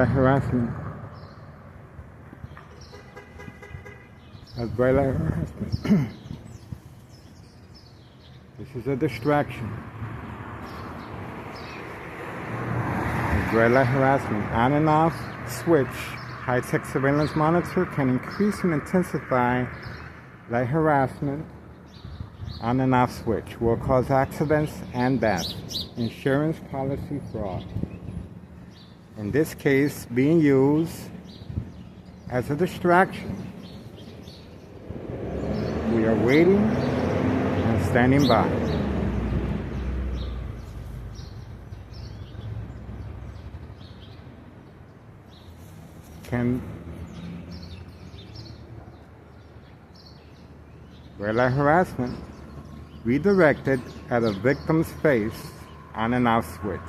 Umbrella harassment. Umbrella harassment. This is a distraction. Umbrella harassment. On and off switch. High-tech surveillance monitor can increase and intensify light harassment. On and off switch will cause accidents and death. Insurance policy fraud. In this case, being used as a distraction. We are waiting and standing by. Can umbrella harassment redirected at a victim's face on and off switch.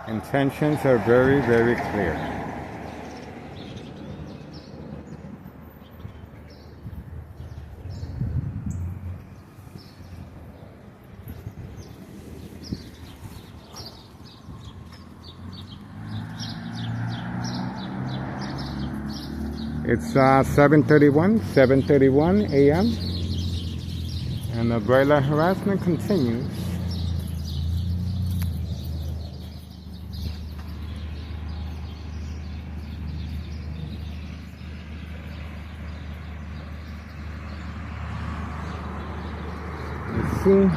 Intentions are very, very clear. It's 7:31 a.m. and the umbrella harassment continues. Let's see.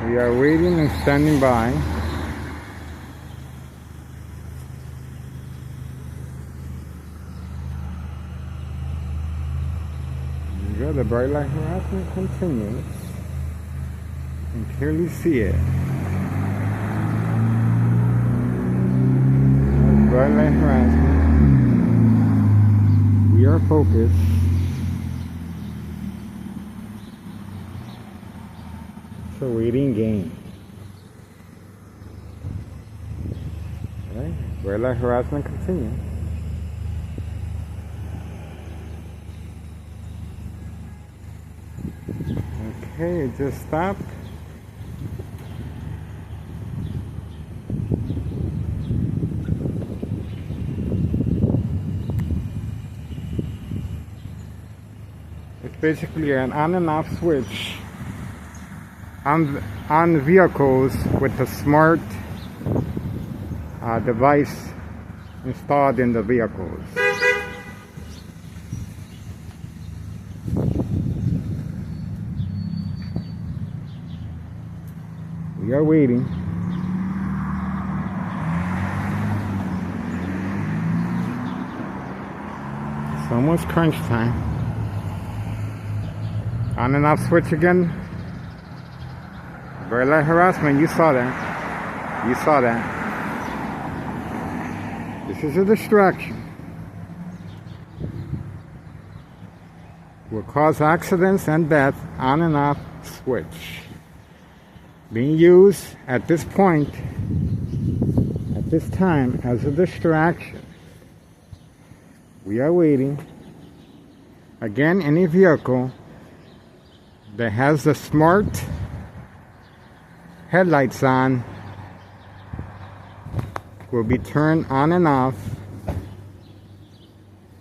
We are waiting and standing by. The bright light harassment continues. You can clearly see it. Bright light harassment. We are focused. It's a waiting game. Alright, bright light harassment continues. Okay, it just stopped. It's basically an on and off switch on vehicles with a smart device installed in the vehicles. We are waiting. It's almost crunch time. On and off switch again. Very light harassment. You saw that. You saw that. This is a distraction. Will cause accidents and death. On and off switch. Being used at this point, at this time, as a distraction. We are waiting. Again, any vehicle that has the smart headlights on will be turned on and off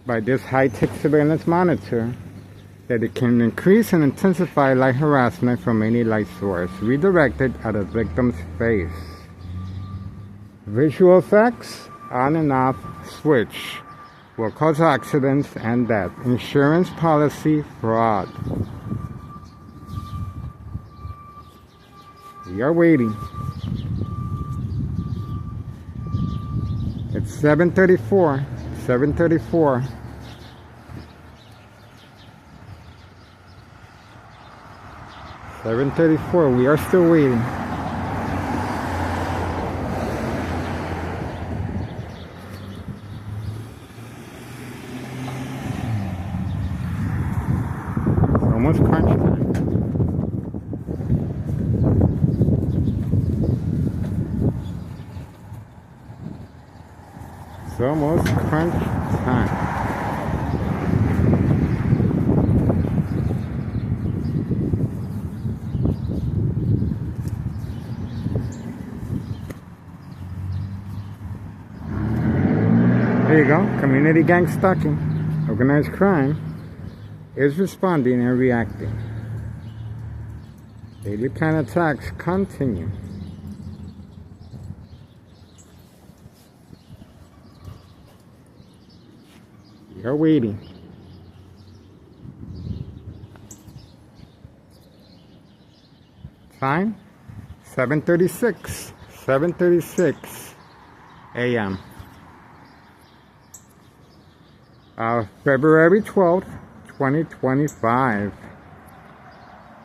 by this high-tech surveillance monitor, that it can increase and intensify light harassment from any light source, redirected at a victim's face. Visual effects, on and off switch, will cause accidents and death. Insurance policy fraud. We are waiting. It's 7:34. 7:34. We are still waiting. It's almost crunch time. It's almost crunch time. Community gang stalking, organized crime, is responding and reacting. Daily plan attacks continue. We are waiting. Time 7:36 a.m. February 12th, 2025.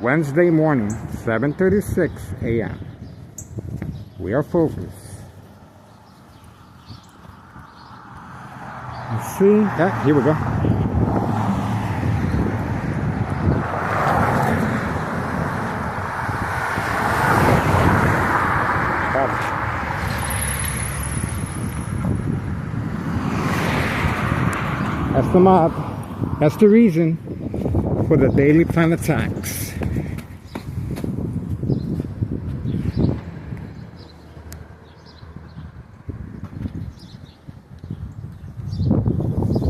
Wednesday morning, 7:36 a.m. We are focused. Let's see. Yeah, here we go. That's the mob. That's the reason for the daily plan attacks.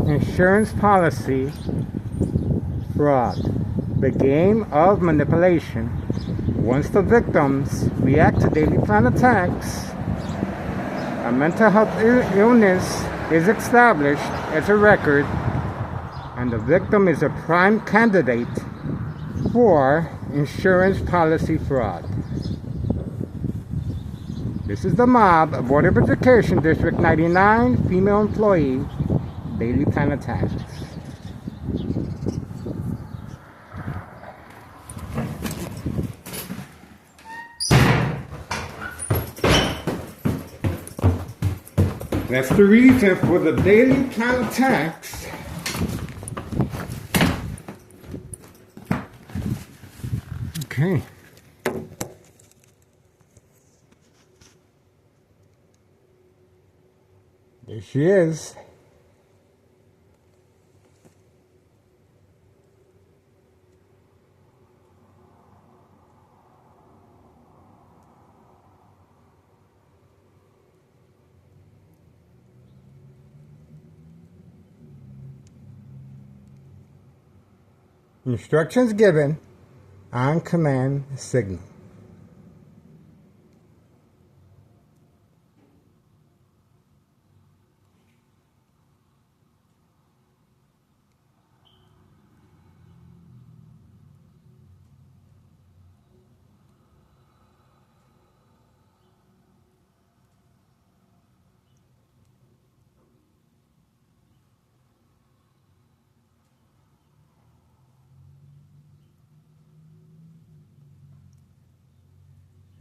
Insurance policy fraud. The game of manipulation. Once the victims react to daily plan attacks, a mental health illness is established as a record, and the victim is a prime candidate for insurance policy fraud. This is the mob of Board of Education District 99 female employee daily plan attacks. That's the reason for the daily plan attacks. Okay. There she is. Instructions given on command signal.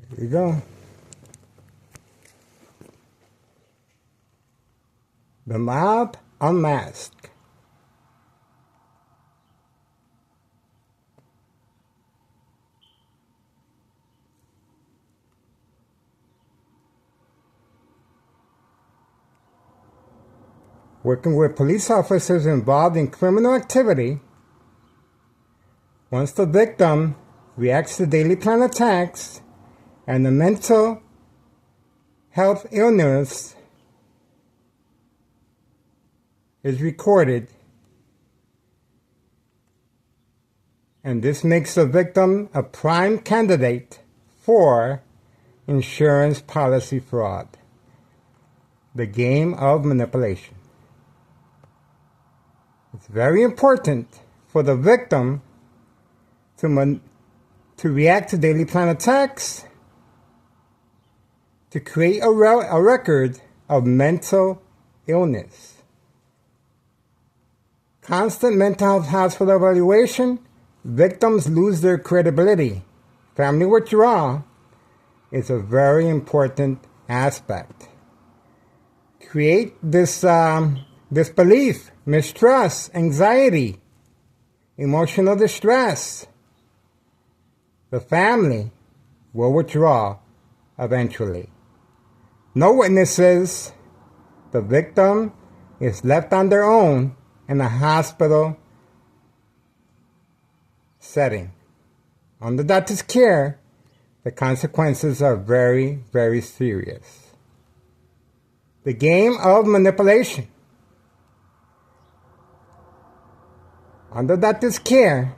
Here you go. The mob unmasked. Working with police officers involved in criminal activity. Once the victim reacts to daily plan attacks, and the mental health illness is recorded, and this makes the victim a prime candidate for insurance policy fraud, the game of manipulation. It's very important for the victim to react to daily plan attacks, to create a record of mental illness. Constant mental health hospital evaluation, victims lose their credibility. Family withdrawal is a very important aspect. Create this disbelief, mistrust, anxiety, emotional distress. The family will withdraw eventually. No witnesses. The victim is left on their own in a hospital setting. Under doctor's care, the consequences are very, very serious. The game of manipulation. under doctor's care,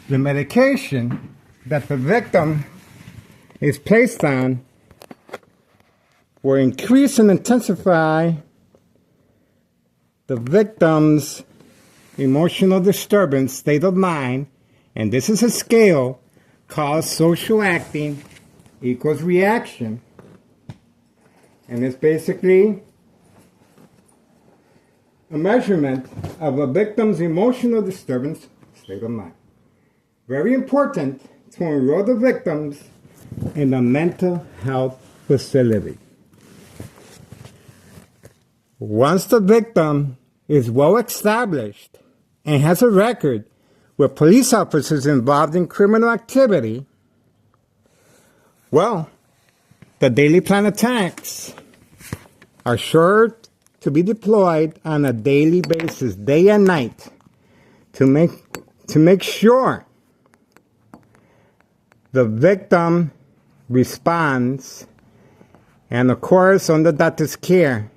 the medication that the victim is placed on will increase and intensify the victim's emotional disturbance, state of mind, and this is a scale called social acting equals reaction, and it's basically a measurement of a victim's emotional disturbance, state of mind. Very important to enroll the victims in a mental health facility. Once the victim is well established and has a record with police officers involved in criminal activity, well, the daily plan attacks are sure to be deployed on a daily basis, day and night, to make sure the victim responds, and of course, under doctor's care.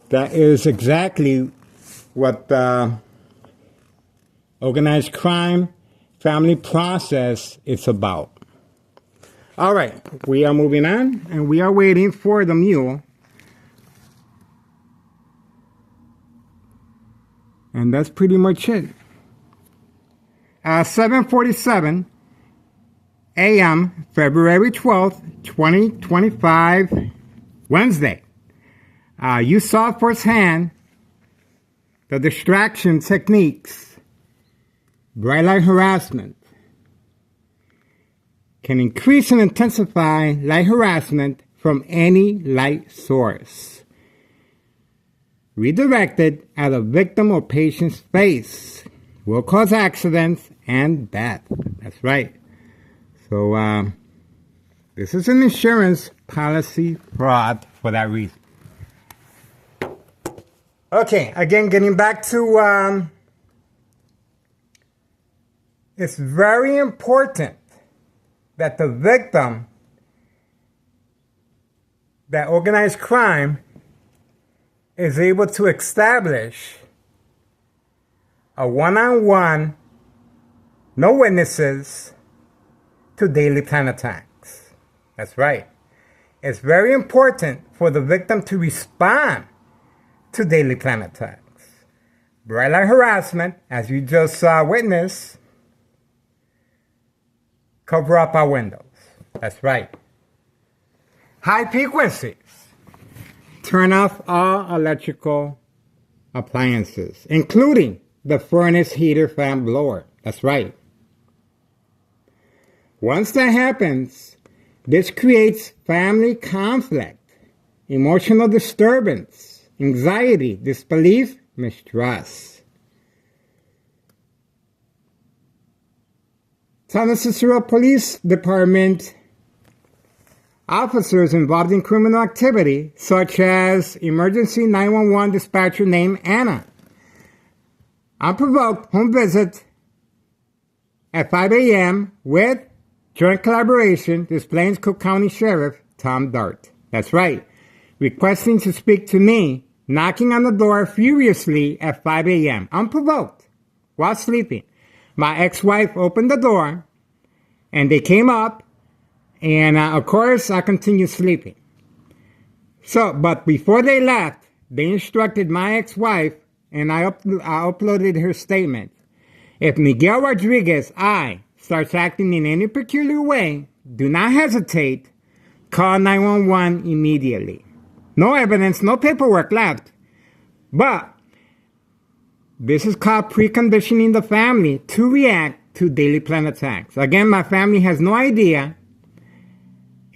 That is exactly what the organized crime family process is about. All right, we are moving on, and we are waiting for the mule. And that's pretty much it. 7:47 a.m., February 12th, 2025, Wednesday. You saw firsthand the distraction techniques, bright light harassment, can increase and intensify light harassment from any light source, redirected at a victim or patient's face, will cause accidents and death. That's right. So, this is an insurance policy fraud for that reason. Okay, again, getting back to, it's very important that the victim, that organized crime, is able to establish a one-on-one, no witnesses, to daily plan attacks. That's right. It's very important for the victim to respond to daily plan attacks. Bright light harassment, as you just witnessed, cover up our windows. That's right. High frequencies. Turn off all electrical appliances, including the furnace, heater, fan, blower. That's right. Once that happens, this creates family conflict, emotional disturbance, anxiety, disbelief, mistrust. San Cicero Police Department officers involved in criminal activity, such as emergency 911 dispatcher named Anna. Unprovoked home visit at 5 a.m. with joint collaboration, this Plains Cook County Sheriff Tom Dart. That's right. Requesting to speak to me, knocking on the door furiously at 5 a.m. unprovoked while sleeping. My ex-wife opened the door and they came up, and of course I continued sleeping. So, but before they left, they instructed my ex-wife, and I uploaded her statement. If Miguel Rodriguez, starts acting in any peculiar way, do not hesitate. Call 911 immediately. No evidence, no paperwork left. But this is called preconditioning the family to react to daily plan attacks. Again, my family has no idea.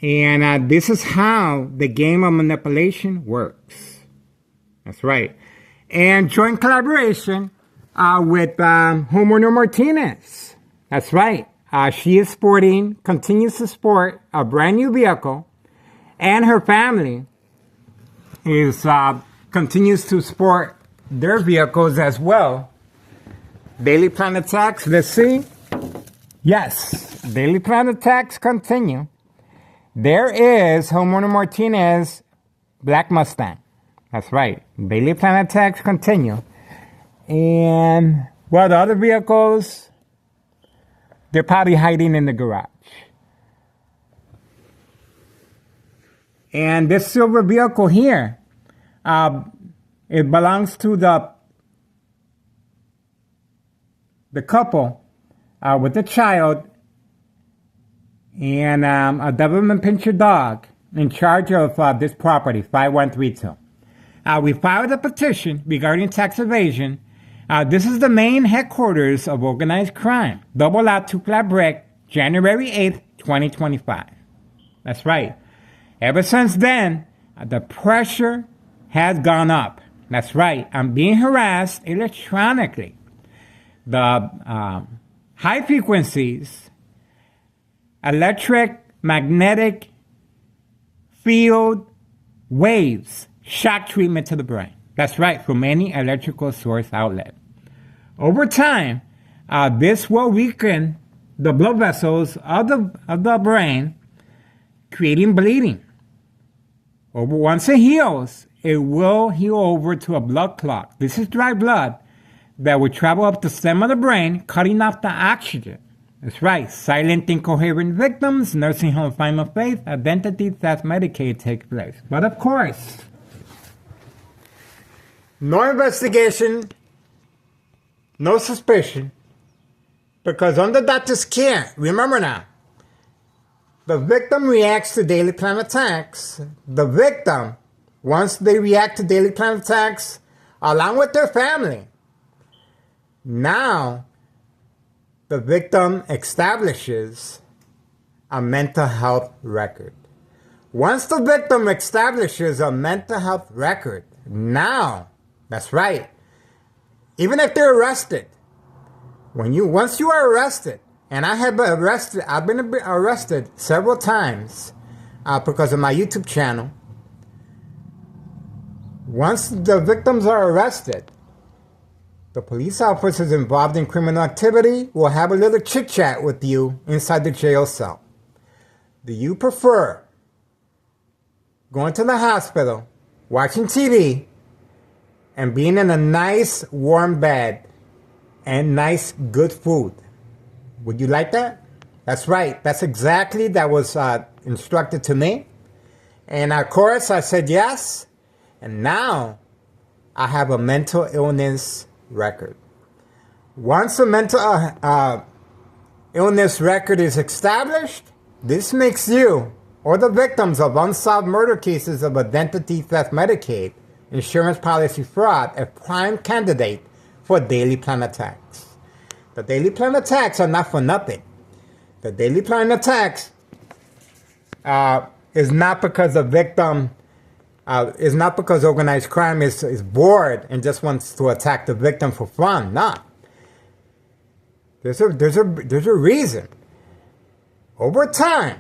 And this is how the game of manipulation works. That's right. And joint collaboration with Homeowner Martinez. That's right. She is continues to sport a brand new vehicle, and her family continues to sport their vehicles as well. Daily plan attacks, let's see. Yes, daily plan attacks continue. There is Homeowner Martinez Black Mustang. That's right. Daily plan attacks continue. And, well, the other vehicles, they're probably hiding in the garage. And this silver vehicle here, it belongs to the couple with the child and a Doberman Pinscher dog in charge of this property, 5132. We filed a petition regarding tax evasion. This is the main headquarters of organized crime. Double Lot, Two Flat Brick, January 8th, 2025. That's right. Ever since then, the pressure has gone up. That's right. I'm being harassed electronically. The high frequencies, electromagnetic field waves, shock treatment to the brain. That's right, from any electrical source outlet. Over time, this will weaken the blood vessels of the brain, creating bleeding. Once it heals, it will heal over to a blood clot. This is dry blood that will travel up the stem of the brain, cutting off the oxygen. That's right, silent, incoherent victims, nursing home final phase, identity theft, Medicaid take place. But of course, no investigation, no suspicion, because under doctor's care, remember now, the victim reacts to daily plan attacks. The victim, once they react to daily plan attacks, along with their family, now the victim establishes a mental health record. Once the victim establishes a mental health record, now, that's right, even if they're arrested, once you are arrested, and I've been arrested several times because of my YouTube channel. Once the victims are arrested, the police officers involved in criminal activity will have a little chit-chat with you inside the jail cell. Do you prefer going to the hospital, watching TV, and being in a nice warm bed and nice good food? Would you like that? That's right. That's exactly that was instructed to me. And of course, I said yes. And now I have a mental illness record. Once a mental illness record is established, this makes you or the victims of unsolved murder cases of identity theft, Medicaid, insurance policy fraud a prime candidate for daily plan attacks. The daily plan attacks are not for nothing. The daily plan attacks is not because the victim is not because organized crime is bored and just wants to attack the victim for fun. No. There's a reason. Over time,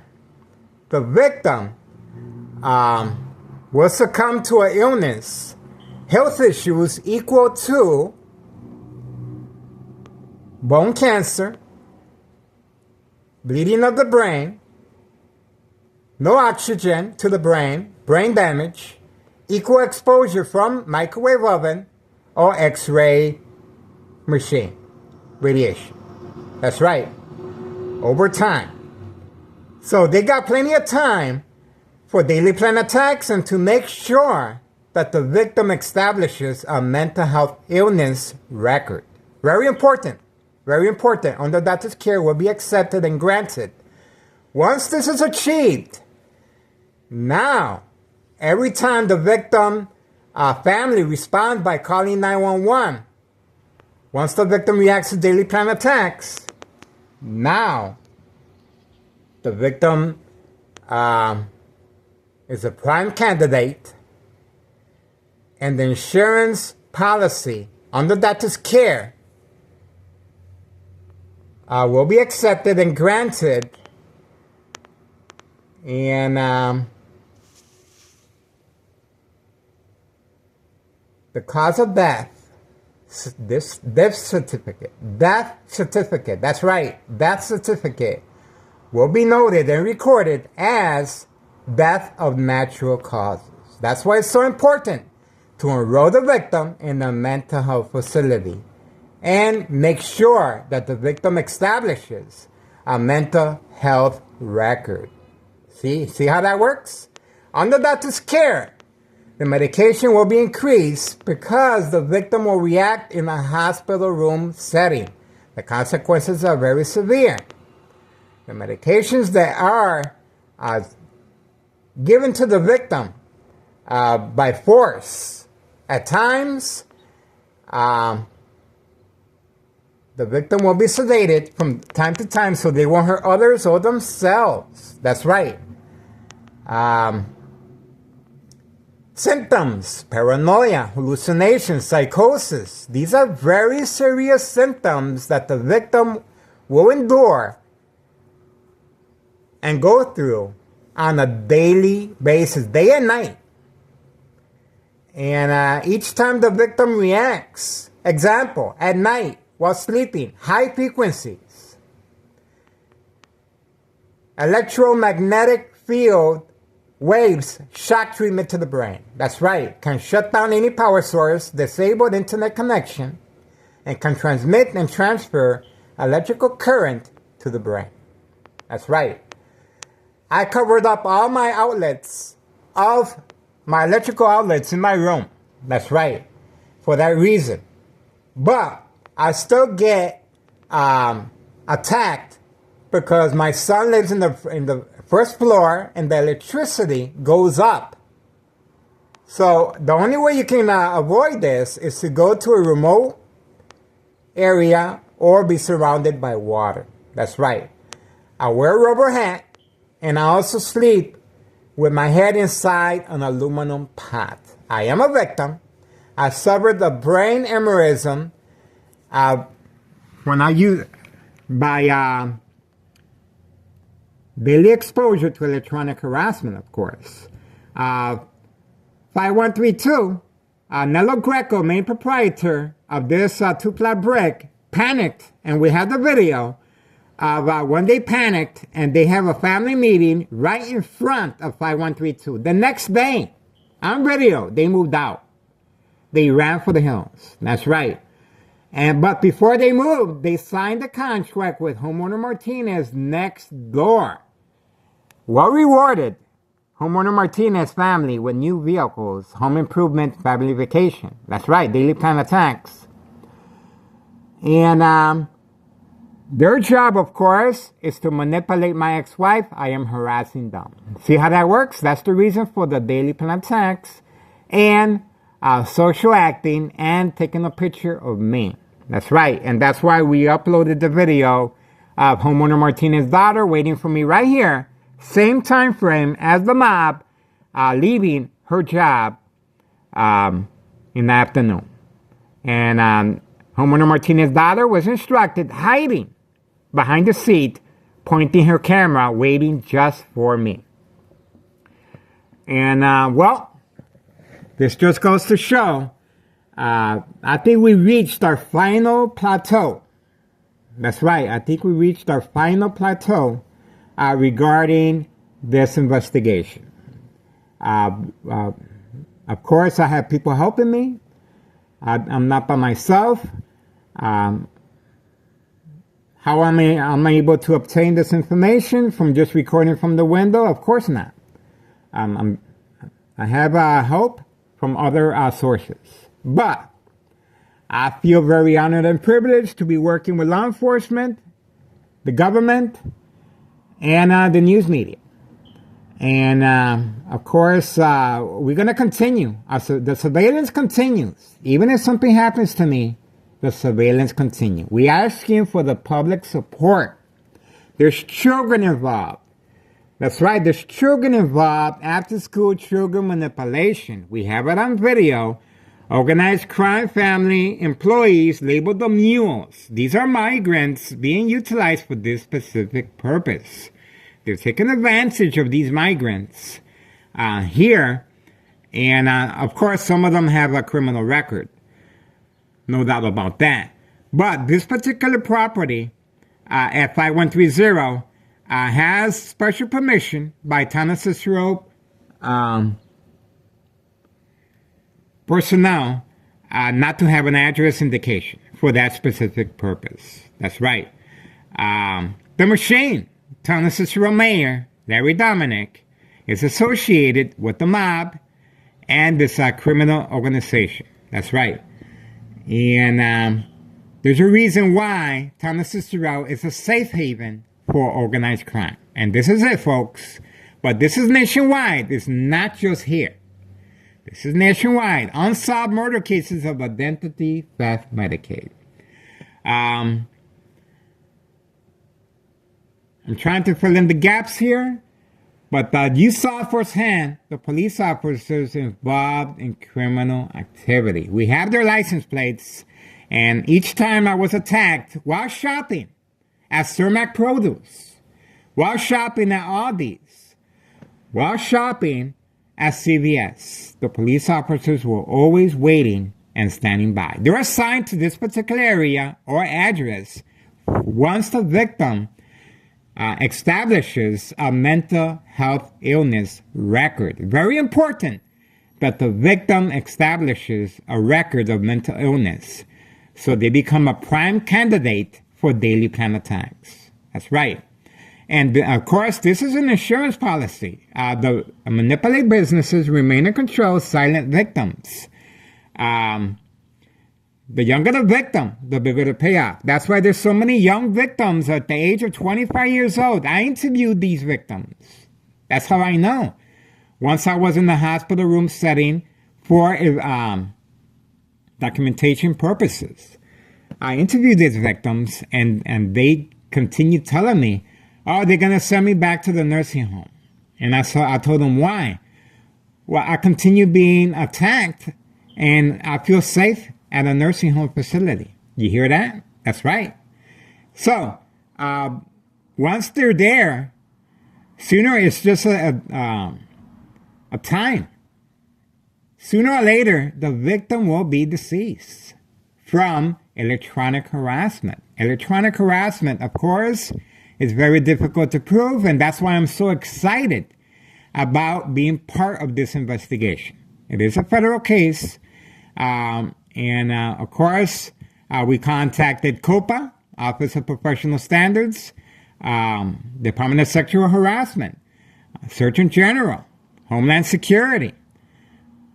the victim will succumb to an illness, health issues equal to bone cancer, bleeding of the brain, no oxygen to the brain, brain damage, equal exposure from microwave oven or X-ray machine, radiation. That's right, over time. So they got plenty of time for daily plan attacks and to make sure that the victim establishes a mental health illness record. Very important. Very important. Under doctor's care will be accepted and granted. Once this is achieved, now, every time the victim family responds by calling 911, once the victim reacts to daily plan attacks, now the victim is a prime candidate, and the insurance policy under doctor's care will be accepted and granted, and the cause of death, this death certificate, that's right, death certificate will be noted and recorded as death of natural causes. That's why it's so important to enroll the victim in a mental health facility and make sure that the victim establishes a mental health record. See how that works? Under doctor's care, the medication will be increased because the victim will react in a hospital room setting. The consequences are very severe. The medications that are given to the victim by force, at times, the victim will be sedated from time to time so they won't hurt others or themselves. That's right. Symptoms: paranoia, hallucinations, psychosis. These are very serious symptoms that the victim will endure and go through on a daily basis, day and night. And each time the victim reacts, example, at night while sleeping, high frequencies, electromagnetic field waves, shock treatment to the brain. That's right, can shut down any power source, disable internet connection, and can transmit and transfer electrical current to the brain. That's right. I covered up all my outlets of my electrical outlets in my room. That's right, for that reason. But I still get attacked because my son lives in the first floor and the electricity goes up. So the only way you can avoid this is to go to a remote area or be surrounded by water. That's right. I wear a rubber hat and I also sleep with my head inside an aluminum pot. I am a victim. I suffered a brain aneurysm when I use by daily exposure to electronic harassment, of course. 5132, Nello Greco, main proprietor of this two-flat brick, panicked, and we have the video of when they panicked and they have a family meeting right in front of 5132. The next day, on video, they moved out. They ran for the hills. That's right. But before they moved, they signed a contract with homeowner Martinez next door. Well rewarded, homeowner Martinez family with new vehicles, home improvement, family vacation. That's right, daily plan attacks. And their job, of course, is to manipulate my ex-wife. I am harassing them. See how that works? That's the reason for the daily plan attacks and social acting and taking a picture of me. That's right. And that's why we uploaded the video of homeowner Martinez's daughter waiting for me right here. Same time frame as the mob leaving her job in the afternoon. And homeowner Martinez's daughter was instructed hiding behind the seat, pointing her camera, waiting just for me. And, well, this just goes to show, I think we reached our final plateau. That's right, I think we reached our final plateau regarding this investigation. Of course, I have people helping me. I'm not by myself. How am I able to obtain this information from just recording from the window? Of course not. I have help from other sources. But I feel very honored and privileged to be working with law enforcement, the government, and the news media. And, of course, we're going to continue. The surveillance continues. Even if something happens to me, the surveillance continues. We are asking for the public support. There's children involved. That's right, there's children involved, after-school children manipulation. We have it on video. Organized crime family employees labeled the mules. These are migrants being utilized for this specific purpose. They're taking advantage of these migrants here. And, of course, some of them have a criminal record. No doubt about that. But this particular property at 5130 has special permission by Town of Cicero personnel not to have an address indication for that specific purpose. That's right. The machine, Town of Cicero Mayor Larry Dominic, is associated with the mob and this criminal organization. That's right. And there's a reason why Town of Cicero is a safe haven for organized crime. And this is it, folks. But this is nationwide. It's not just here. This is nationwide. Unsolved murder cases of identity theft Medicaid. I'm trying to fill in the gaps here, but you saw firsthand the police officers involved in criminal activity. We have their license plates, and each time I was attacked while shopping at Cermak Produce, while shopping at Aldi's, while shopping at CVS, the police officers were always waiting and standing by. They're assigned to this particular area or address once the victim establishes a mental health illness record. Very important that the victim establishes a record of mental illness so they become a prime candidate for daily plan attacks. That's right. And of course, this is an insurance policy. The manipulated businesses remain in control of silent victims. The younger the victim, the bigger the payoff. That's why there's so many young victims at the age of 25 years old. I interviewed these victims. That's how I know. Once I was in the hospital room setting for documentation purposes. I interviewed these victims, and they continued telling me, oh, they're going to send me back to the nursing home. And I told them why. Well, I continue being attacked, and I feel safe at a nursing home facility. You hear that? That's right. So, once they're there, sooner it's just a time. Sooner or later, the victim will be deceased from electronic harassment. Electronic harassment, of course, is very difficult to prove, and that's why I'm so excited about being part of this investigation. It is a federal case, of course, we contacted COPA, Office of Professional Standards, Department of Sexual Harassment, Surgeon General, Homeland Security,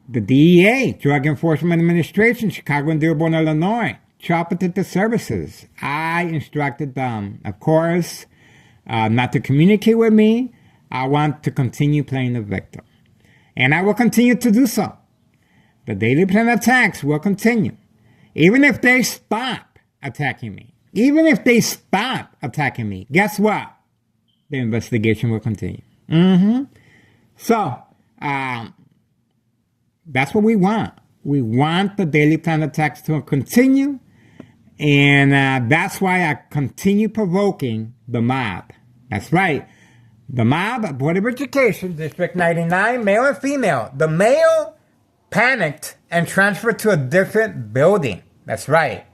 the DEA, Drug Enforcement Administration, Chicago and Dearborn, Illinois, Child Protective Services. I instructed them, of course, not to communicate with me. I want to continue playing the victim. And I will continue to do so. The daily plan attacks will continue. Even if they stop attacking me. Even if they stop attacking me. Guess what? The investigation will continue. So, that's what we want. We want the daily plan attacks to continue. And that's why I continue provoking the mob. That's right. The mob, Board of Education, District 99, male and female. The male panicked and transferred to a different building. That's right.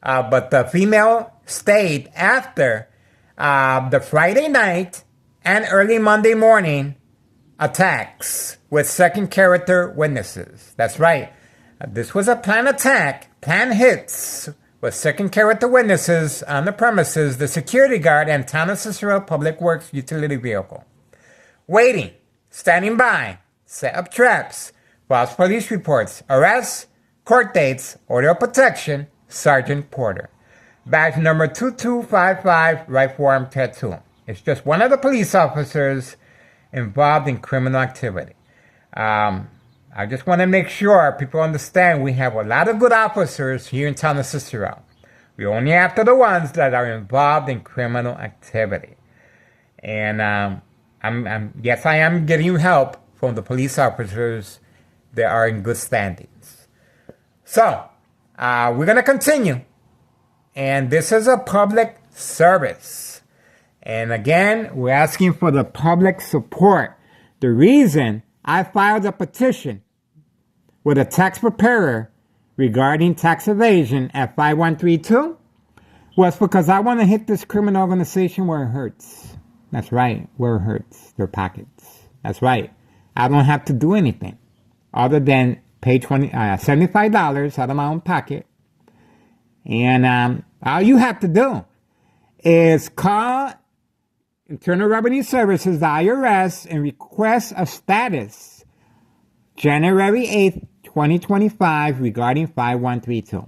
But the female stayed after the Friday night and early Monday morning attacks with second character witnesses. That's right. This was a planned attack, planned hits with second character witnesses on the premises, the security guard and Town of Cicero Public Works utility vehicle. Waiting, standing by, set up traps, false police reports, arrests, court dates, order of protection, Sergeant Porter. Badge number 2255, right forearm tattoo. It's just one of the police officers involved in criminal activity. I just want to make sure people understand we have a lot of good officers here in Town of Cicero. We're only after the ones that are involved in criminal activity. And yes, I am getting help from the police officers that are in good standings. So, we're going to continue. And this is a public service. And again, we're asking for the public support. The reason I filed a petition with a tax preparer regarding tax evasion at 5132 was because I want to hit this criminal organization where it hurts. That's right, where it hurts, their pockets. That's right. I don't have to do anything other than pay $75 out of my own pocket. And all you have to do is call Internal Revenue Services, the IRS, and request a status January 8th, 2025 regarding 5132.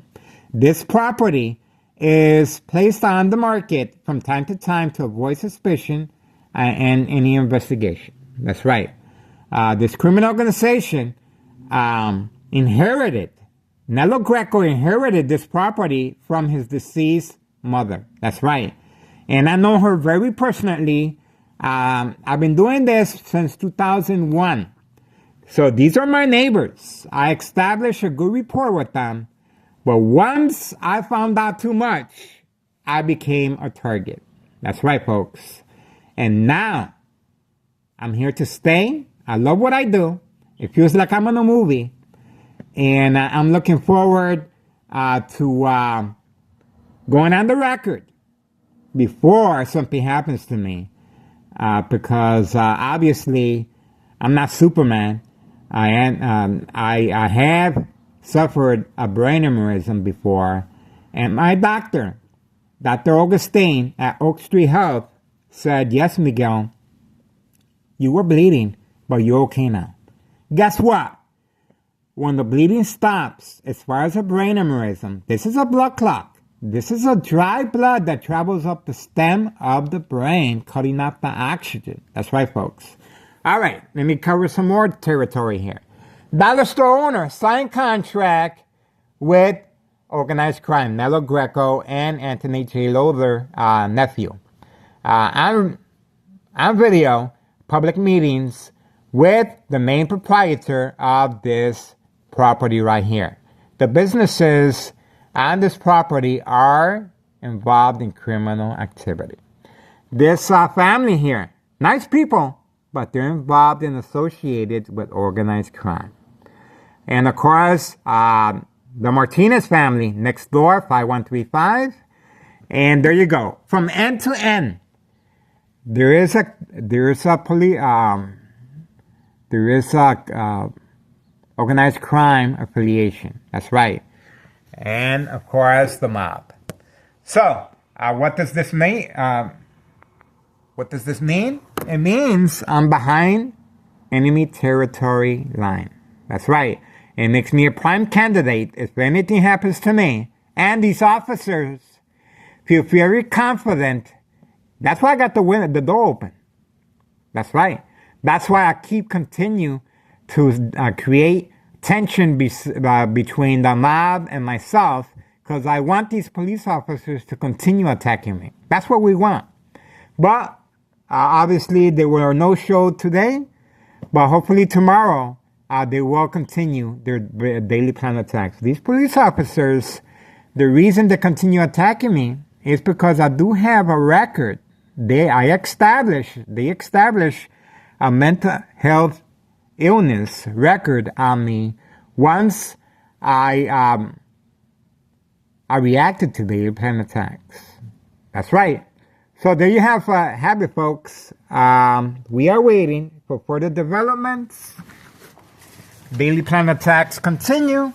This property is placed on the market from time to time to avoid suspicion and any investigation. That's right. This criminal organization inherited, Nello Greco inherited this property from his deceased mother. That's right. And I know her very personally. I've been doing this since 2001. So these are my neighbors. I established a good rapport with them. But once I found out too much, I became a target. That's right, folks. And now I'm here to stay. I love what I do. It feels like I'm in a movie. And I'm looking forward to going on the record before something happens to me. Because obviously I'm not Superman. I have suffered a brain aneurysm before. And my doctor, Dr. Augustine at Oak Street Health, said, yes, Miguel, you were bleeding, but you're okay now. Guess what? When the bleeding stops, as far as a brain aneurysm, this is a blood clot. This is a dry blood that travels up the stem of the brain, cutting off the oxygen. That's right, folks. All right, let me cover some more territory here. Dollar store owner signed contract with organized crime, Nello Greco and Anthony J. Lothar, nephew. On video, public meetings with the main proprietor of this property right here. The businesses on this property are involved in criminal activity. This family here, nice people, but they're involved and associated with organized crime. And of course, the Martinez family next door, 5135. And there you go. From end to end, there is a organized crime affiliation. That's right. And of course, the mob. So, what does this mean? It means I'm behind enemy territory line. That's right. It makes me a prime candidate if anything happens to me. And these officers feel very confident. That's why I got the door open. That's right. That's why I continue to create tension between the mob and myself, because I want these police officers to continue attacking me. That's what we want. But obviously there were no show today, but hopefully tomorrow they will continue their daily plan attacks. These police officers, the reason they continue attacking me is because I do have a record. They establish a mental health illness record on me once I reacted to daily plan attacks. That's right. So there you have it, folks. We are waiting for further developments. Daily plan attacks continue.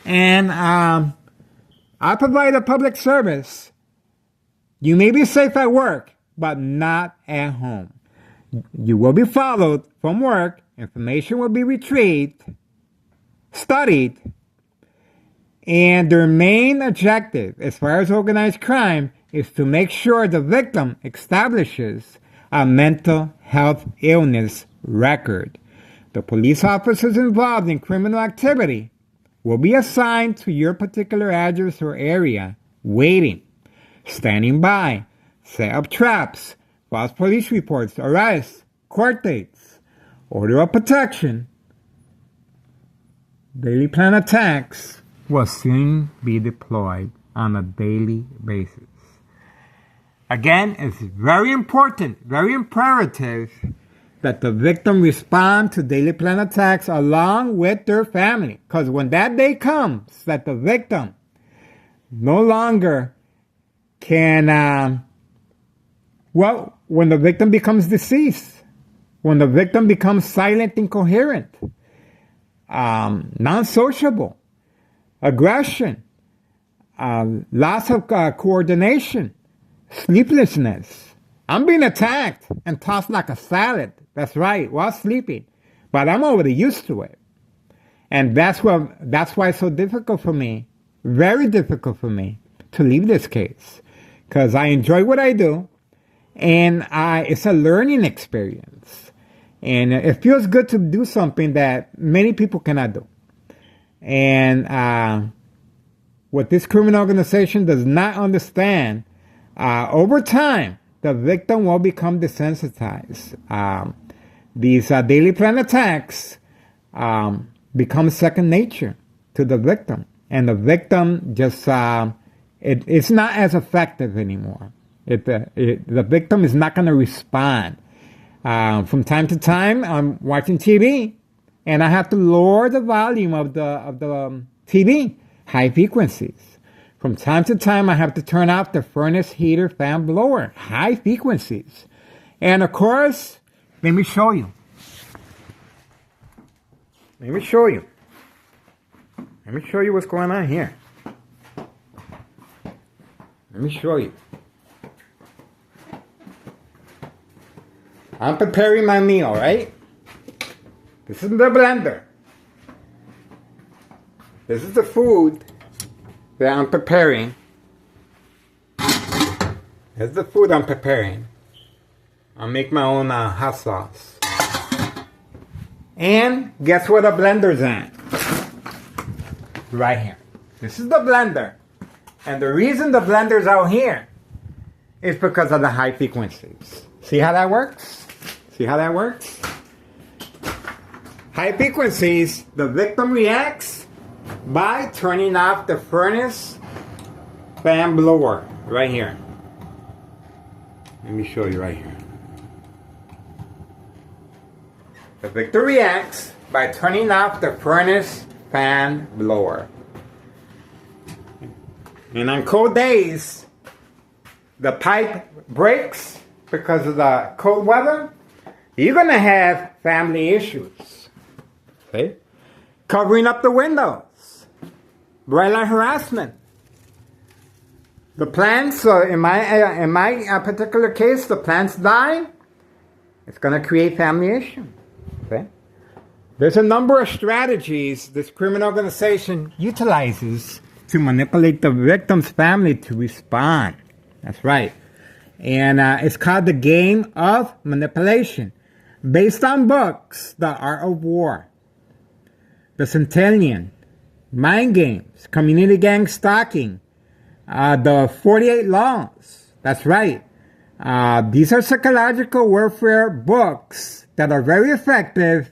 And I provide a public service. You may be safe at work, but not at home. You will be followed from work. Information will be retrieved, studied, and their main objective, as far as organized crime, is to make sure the victim establishes a mental health illness record. The police officers involved in criminal activity will be assigned to your particular address or area, waiting, standing by, set up traps, false police reports, arrests, court dates, order of protection. Daily plan attacks will soon be deployed on a daily basis. Again, it's very important, very imperative that the victim respond to daily plan attacks along with their family. Because when that day comes that the victim no longer can, when the victim becomes deceased, when the victim becomes silent, incoherent, non-sociable, aggression, loss of coordination, sleeplessness. I'm being attacked and tossed like a salad. That's right, while sleeping. But I'm already used to it. And that's why it's so difficult for me, very difficult for me, to leave this case. Because I enjoy what I do, and it's a learning experience. And it feels good to do something that many people cannot do. And what this criminal organization does not understand, over time, the victim will become desensitized. These daily plan attacks become second nature to the victim. And the victim just, it's not as effective anymore. The victim is not going to respond. From time to time, I'm watching TV, and I have to lower the volume of the TV, high frequencies. From time to time, I have to turn off the furnace, heater, fan, blower, high frequencies. And of course, let me show you. Let me show you what's going on here. Let me show you. I'm preparing my meal, right? This is the blender. This is the food that I'm preparing. This is the food I'm preparing. I'll make my own hot sauce. And guess where the blender's at? Right here. This is the blender. And the reason the blender's out here is because of the high frequencies. See how that works? See how that works? High frequencies, the victim reacts by turning off the furnace, fan, blower, right here. Let me show you right here. The victim reacts by turning off the furnace, fan, blower. And on cold days, the pipe breaks because of the cold weather. You're going to have family issues. Okay? Covering up the windows. Bright light harassment. The plants, in my particular case, the plants die. It's going to create family issues. Okay? There's a number of strategies this criminal organization utilizes to manipulate the victim's family to respond. That's right. And it's called the game of manipulation. Based on books, The Art of War, The Centennial, Mind Games, Community Gang Stalking, the 48 Laws. That's right. These are psychological warfare books that are very effective.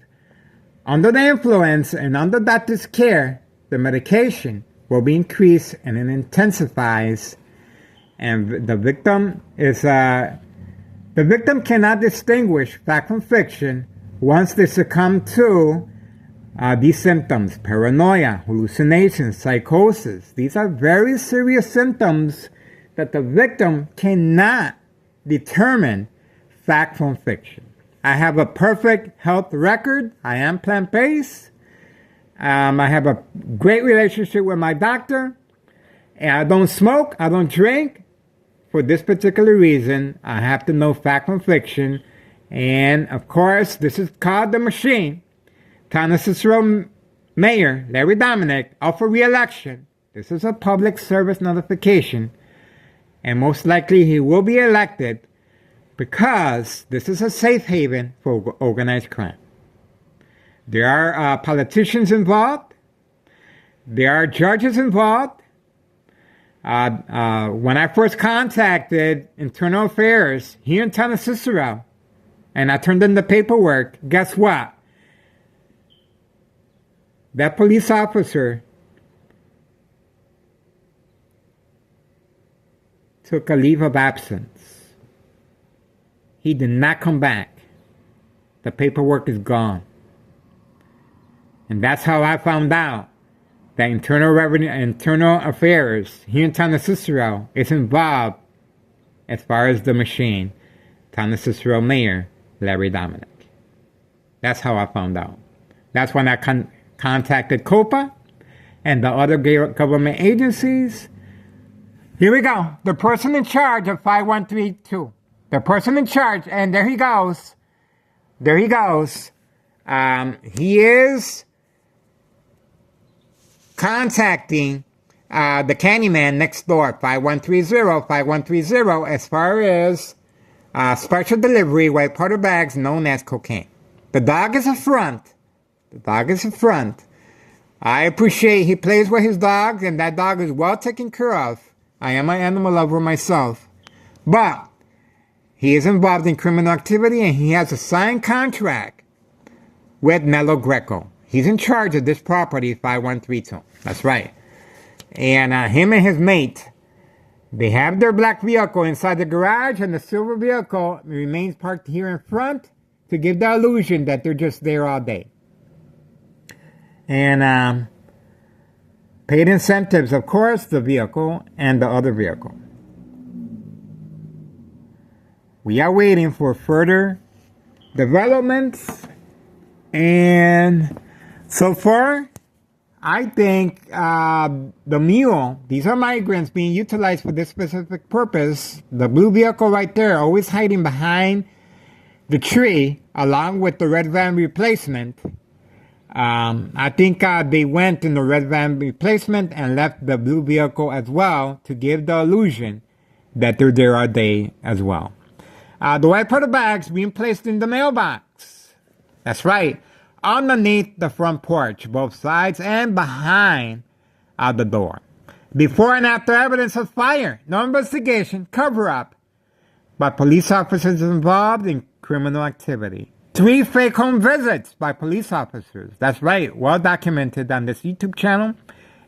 Under the influence and under doctor's care, the medication will be increased and it intensifies. And the victim cannot distinguish fact from fiction once they succumb to these symptoms: paranoia, hallucinations, psychosis. These are very serious symptoms that the victim cannot determine fact from fiction. I have a perfect health record. I am plant-based. I have a great relationship with my doctor. And I don't smoke. I don't drink. For this particular reason, I have to know fact from fiction. And, of course, this is called the machine. Town Cicero Mayor Larry Dominick up for re-election. This is a public service notification. And most likely he will be elected because this is a safe haven for organized crime. There are politicians involved. There are judges involved. When I first contacted Internal Affairs here in town of Cicero, and I turned in the paperwork, guess what? That police officer took a leave of absence. He did not come back. The paperwork is gone. And that's how I found out that Internal Affairs here in town of Cicero is involved as far as the machine. Town of Cicero Mayor Larry Dominick. That's how I found out. That's when I contacted COPA and the other government agencies. Here we go. The person in charge of 5132. The person in charge, and there he goes. There he goes. He is contacting the Candyman next door, 5130, as far as special delivery white powder bags known as cocaine. The dog is a front. The dog is a front. I appreciate he plays with his dog, and that dog is well taken care of. I am an animal lover myself. But he is involved in criminal activity, and he has a signed contract with Mello Greco. He's in charge of this property, 5132. That's right. And him and his mate, they have their black vehicle inside the garage, and the silver vehicle remains parked here in front to give the illusion that they're just there all day. And paid incentives, of course, the vehicle and the other vehicle. We are waiting for further developments, and so far, I think the mule, these are migrants being utilized for this specific purpose. The blue vehicle right there, always hiding behind the tree, along with the red van replacement. I think they went in the red van replacement and left the blue vehicle as well to give the illusion that they're there all day as well. The white powder bags being placed in the mailbox. That's right. Underneath the front porch, both sides and behind the door. Before and after evidence of fire, no investigation, cover-up by police officers involved in criminal activity. 3 fake home visits by police officers. That's right, well documented on this YouTube channel.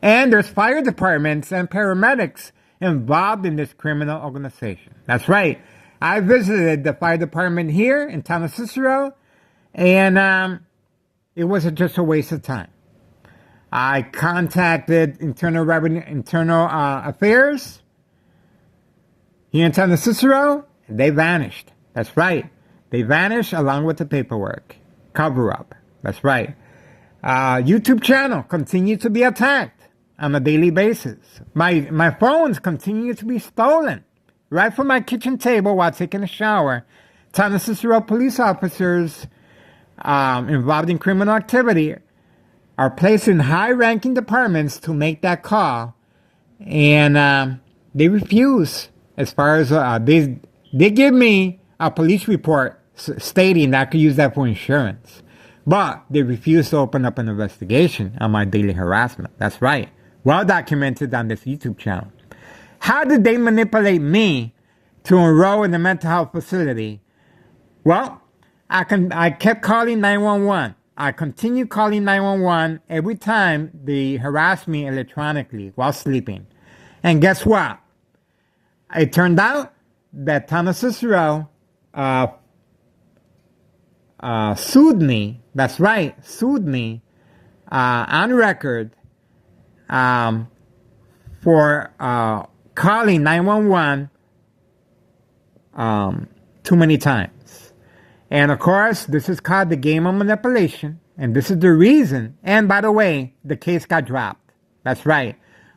And there's fire departments and paramedics involved in this criminal organization. That's right. I visited the fire department here in town of Cicero, and it was just a waste of time. I contacted Internal Affairs here in town of Cicero. They vanished. That's right. They vanished along with the paperwork. Cover up. That's right. YouTube channel continues to be attacked on a daily basis. My phones continue to be stolen right from my kitchen table while taking a shower. Town of Cicero police officers involved in criminal activity are placed in high-ranking departments to make that call, and they refuse. As far as they give me a police report stating that I could use that for insurance, but they refuse to open up an investigation on my daily harassment. That's right, well documented on this YouTube channel. How did they manipulate me to enroll in a mental health facility? Well, I kept calling 911. I continued calling 911 every time they harassed me electronically while sleeping. And guess what? It turned out that town of Cicero sued me. That's right, sued me on record for calling 911 too many times. And of course, this is called the game of manipulation. And this is the reason. And by the way, the case got dropped. That's right.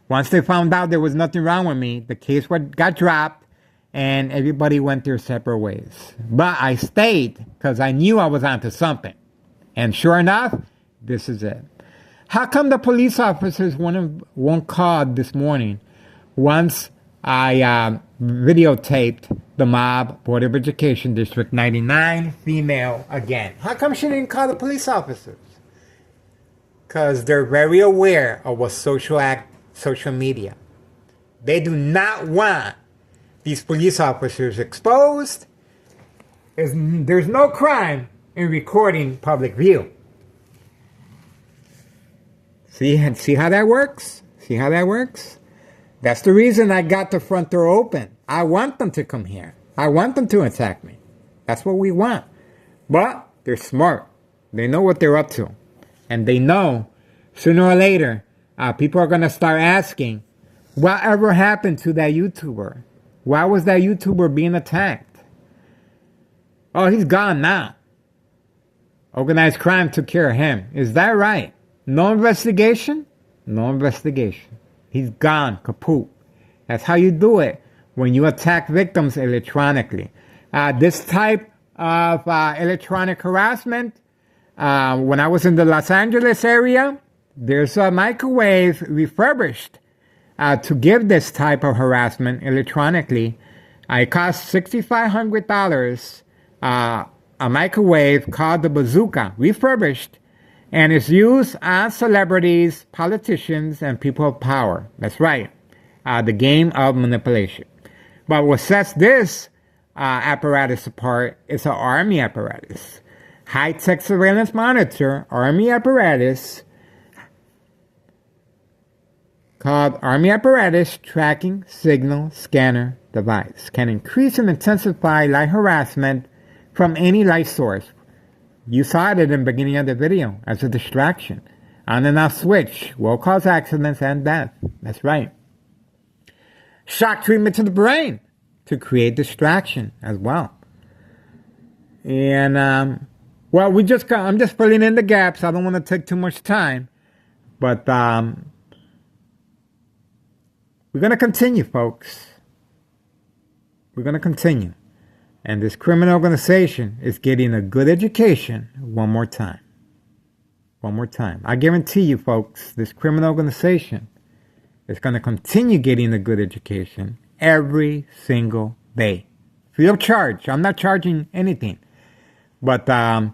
Once they found out there was nothing wrong with me, the case got dropped and everybody went their separate ways. But I stayed because I knew I was onto something. And sure enough, this is it. How come the police officers won't call this morning once I videotaped the mob, Board of Education, District 99, female again? How come she didn't call the police officers? Because they're very aware of what social media. They do not want these police officers exposed. There's no crime in recording public view. See how that works? See how that works? That's the reason I got the front door open. I want them to come here. I want them to attack me. That's what we want. But they're smart. They know what they're up to. And they know sooner or later, people are going to start asking, whatever happened to that YouTuber? Why was that YouTuber being attacked? Oh, he's gone now. Organized crime took care of him. Is that right? No investigation? No investigation. He's gone, kaput. That's how you do it when you attack victims electronically. This type of electronic harassment, when I was in the Los Angeles area, there's a microwave refurbished to give this type of harassment electronically. It costs $6,500. A microwave called the Bazooka, refurbished, and is used on celebrities, politicians, and people of power. That's right, the game of manipulation. But what sets this apparatus apart is an Army apparatus. High-tech surveillance monitor, Army apparatus, called Army Apparatus Tracking Signal Scanner Device. Can increase and intensify light harassment from any light source. You saw it in the beginning of the video as a distraction. On and off switch will cause accidents and death. That's right. Shock treatment to the brain to create distraction as well. And, well, I'm just filling in the gaps. I don't want to take too much time. But we're going to continue, folks. We're going to continue. And this criminal organization is getting a good education one more time. One more time. I guarantee you, folks, this criminal organization is going to continue getting a good education every single day. Free of charge. I'm not charging anything. But I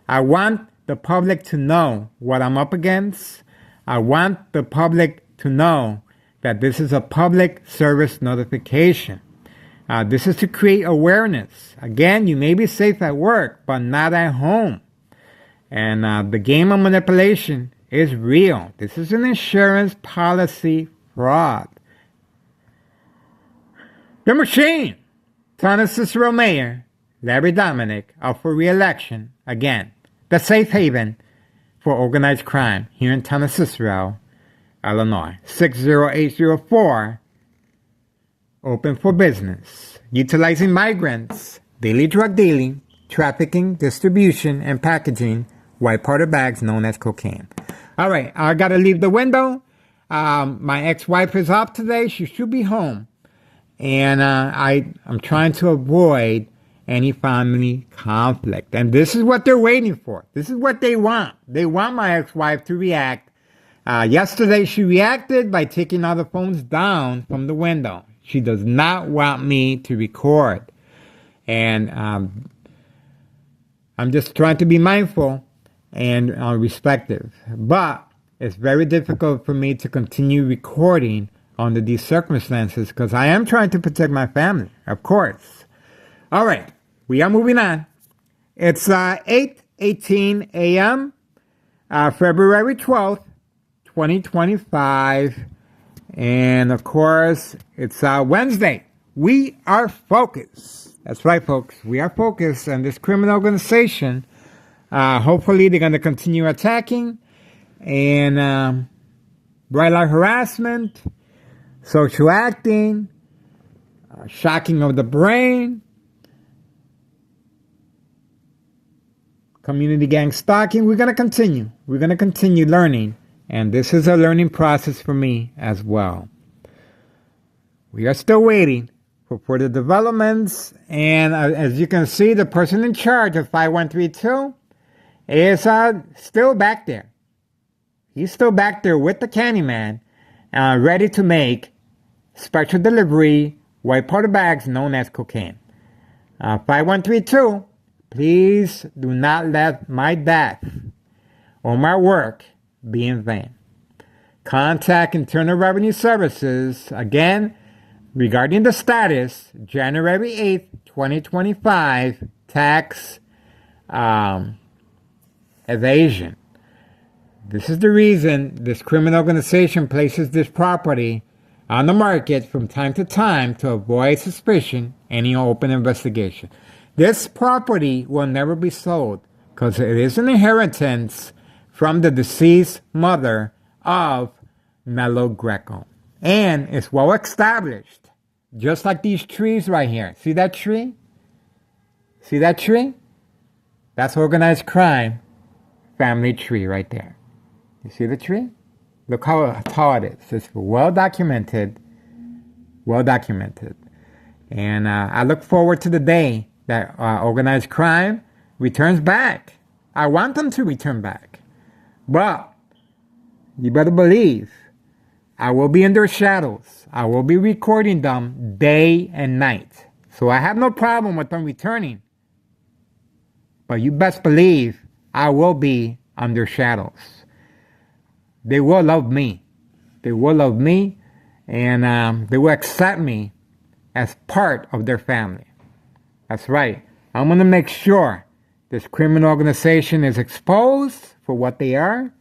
want the public to know what I'm up against. I want the public to know that this is a public service notification. This is to create awareness. Again, you may be safe at work, but not at home. And the game of manipulation is real. This is an insurance policy fraud. The machine. Town of Cicero Mayor Larry Dominic up for re-election again. The safe haven for organized crime here in town of Cicero, Illinois. 60804. Open for business. Utilizing migrants. Daily drug dealing. Trafficking, distribution, and packaging. White powder bags known as cocaine. All right, I got to leave the window. My ex-wife is off today. She should be home. And I'm trying to avoid any family conflict. And this is what they're waiting for. This is what they want. They want my ex-wife to react. Yesterday, she reacted by taking all the phones down from the window. She does not want me to record. And I'm just trying to be mindful and respectful. But it's very difficult for me to continue recording under these circumstances because I am trying to protect my family, of course. All right, we are moving on. It's 8:18 a.m., February 12th, 2025. And, of course, it's Wednesday. We are focused. That's right, folks. We are focused on this criminal organization. Hopefully, they're going to continue attacking and bright light harassment, social acting, shocking of the brain, community gang stalking. We're going to continue. We're going to continue learning. And this is a learning process for me as well. We are still waiting for further developments. And as you can see, the person in charge of 5132 is still back there. He's still back there with the Candyman, ready to make special delivery white powder bags known as cocaine. 5132, please do not let my death or my work be in vain. Contact Internal Revenue Services, again, regarding the status, January 8th, 2025, tax evasion. This is the reason this criminal organization places this property on the market from time to time to avoid suspicion and any open investigation. This property will never be sold because it is an inheritance from the deceased mother of Mello Greco. And it's well established, just like these trees right here. See that tree? See that tree? That's organized crime family tree right there. You see the tree? Look how tall it is. It's well documented. Well documented. And I look forward to the day that organized crime returns back. I want them to return back. But you better believe I will be in their shadows. I will be recording them day and night. So I have no problem with them returning. But you best believe I will be on their shadows. They will love me. They will love me, and they will accept me as part of their family. That's right. I'm going to make sure this criminal organization is exposed for what they are,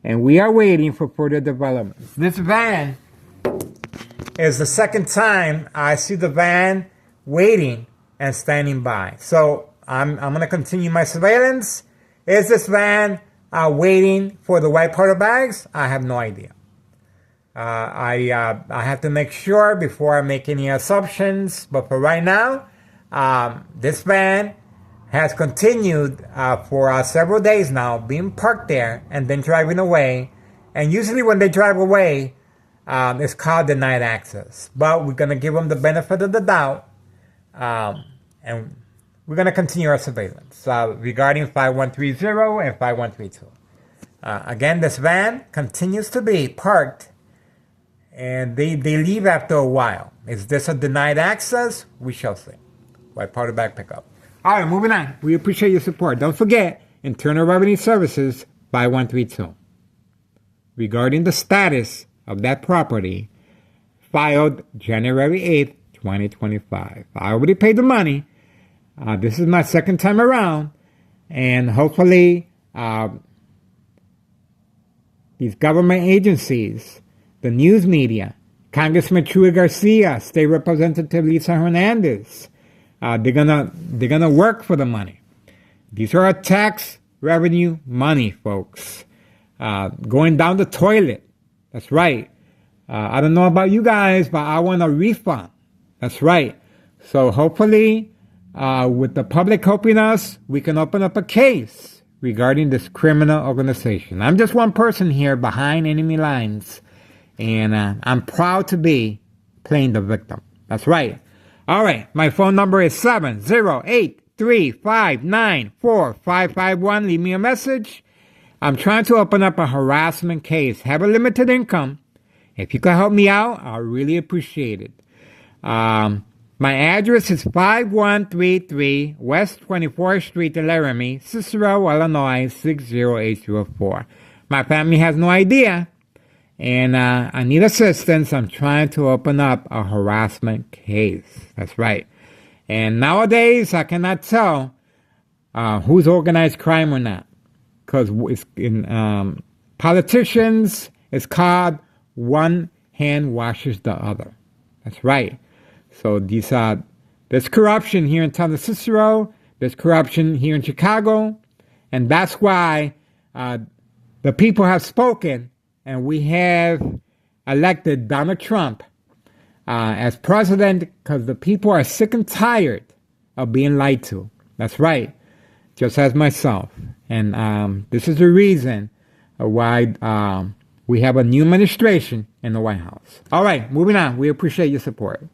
and we are waiting for further developments. This van is the second time I see the van waiting and standing by. So I'm going to continue my surveillance. Is this van waiting for the white powder bags? I have no idea. I have to make sure before I make any assumptions. But for right now, this van has continued for several days now, being parked there and then driving away. And usually when they drive away, it's called denied access. But we're going to give them the benefit of the doubt. And we're going to continue our surveillance regarding 5130 and 5132. Again, this van continues to be parked, and they leave after a while. Is this a denied access? We shall see. White powder bag pickup. All right, moving on. We appreciate your support. Don't forget, Internal Revenue Services 5132. Regarding the status of that property, filed January 8th, 2025. I already paid the money. This is my second time around, and hopefully these government agencies, the news media, Congressman Chuy Garcia, State Representative Lisa Hernandez, they're gonna work for the money. These are our tax revenue money, folks, going down the toilet. That's right. I don't know about you guys, but I want a refund. That's right. So hopefully, with the public helping us, we can open up a case regarding this criminal organization. I'm just one person here behind enemy lines, and I'm proud to be playing the victim. That's right. All right. My phone number is 708-359-4551. Leave me a message. I'm trying to open up a harassment case. Have a limited income. If you can help me out, I'll really appreciate it. My address is 5133 West 24th Street, Laramie, Cicero, Illinois, 60804. My family has no idea, and I need assistance. I'm trying to open up a harassment case. That's right. And nowadays, I cannot tell who's organized crime or not, because in politicians, it's called one hand washes the other. That's right. So there's corruption here in town of Cicero. There's corruption here in Chicago. And that's why the people have spoken, and we have elected Donald Trump as president, because the people are sick and tired of being lied to. That's right. Just as myself. And this is the reason why we have a new administration in the White House. All right, moving on. We appreciate your support.